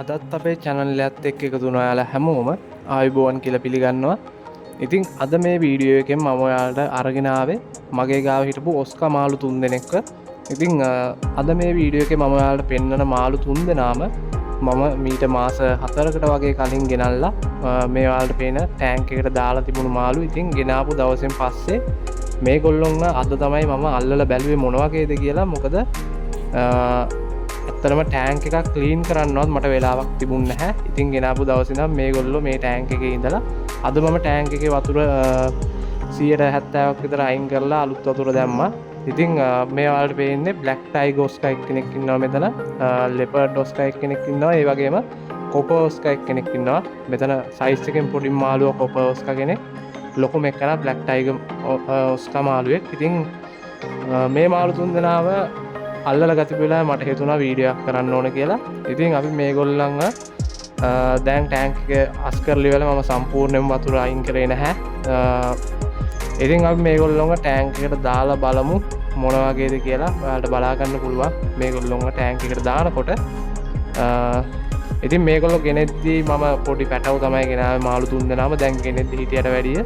අදත් අපේ channel එකත් එක්ක එකතු වුණ ඔයාලා හැමෝම ආයුබෝවන් කියලා පිළිගන්නවා. ඉතින් අද මේ වීඩියෝ එකෙන් මම ඔයාලට අරගෙන ආවේ මගේ ගාව හිටපු ඔස්කා මාළු 3 දෙනෙක්ව. ඉතින් අද මේ වීඩියෝ එකේ මම ඔයාලට පෙන්වන මාළු 3 දෙනාම මම මීට මාස 4කට වගේ කලින් ගෙනල්ලා මේ ඔයාලට පේන ටැංක් එකට දාලා තිබුණු මාළු. ඉතින් ගෙනාපු දවසෙන් පස්සේ මේගොල්ලොන්ව අද තමයි මම අල්ලලා බැලුවේ මොන වගේද කියලා. මොකද ඇත්තරම ටෑන්ක් එකක් ක්ලීන් කරන්නවත් මට වෙලාවක් තිබුණ නැහැ. ඉතින් ගෙනාපු දවසේ ඉඳන් මේගොල්ලෝ මේ ටෑන්ක් එකේ ඉඳලා අද මම ටෑන්ක් එකේ වතුර 170ක් විතර අයින් කරලා අලුත් වතුර දැම්මා. ඉතින් මේ ඔයාලට පේන්නේ බ්ලැක් ටයිගර් ඔස්කා කෙනෙක් ඉන්නවා මෙතන, ලෙපර්ඩ් ඔස්කා කෙනෙක් ඉන්නවා, ඒ වගේම කොපර් ඔස්කා කෙනෙක් ඉන්නවා. මෙතන සයිස් එකෙන් පොඩි මාළුවා කොපර් ඔස්කා කෙනෙක්, ලොකුම එකනා බ්ලැක් ටයිගර් ඔස්කා මාළුවෙක්. ඉතින් මේ මාළු තුන් දෙනාව අල්ලලා ගතිපු වෙලාව මට හිතුණා වීඩියෝ එකක් කරන්න ඕන කියලා. ඉතින් අපි මේගොල්ලන්ව දැන් ටැංක් එක අස් කරලා ඉවරලා මම සම්පූර්ණයෙන්ම වතුර අයින් කරේ නැහැ. ඉතින් අපි මේගොල්ලන්ව ටැංක් එකට දාලා බලමු මොන වගේද කියලා. ඔයාලට බලා ගන්න පුළුවන් මේගොල්ලන්ව ටැංක් එකට දානකොට. ඉතින් මේගොල්ලෝ ගෙනෙද්දී මම පොඩි පැටව තමයි ගෙනාවේ මාළු තුන් දෙනාම. දැන් ගෙනෙද්දී හිටියට වැඩිය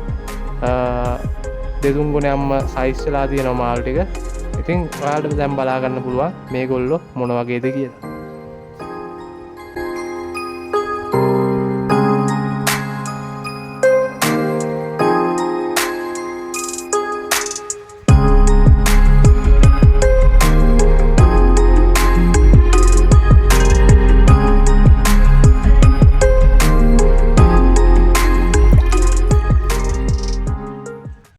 දෙතුන් ගුණයක්ම සයිස් වෙලා තියෙනවා මාළු ටික. ඉතින් ඔයාලට දැන් බලා ගන්න පුළුවන් මේගොල්ලෝ මොන වගේද කියලා.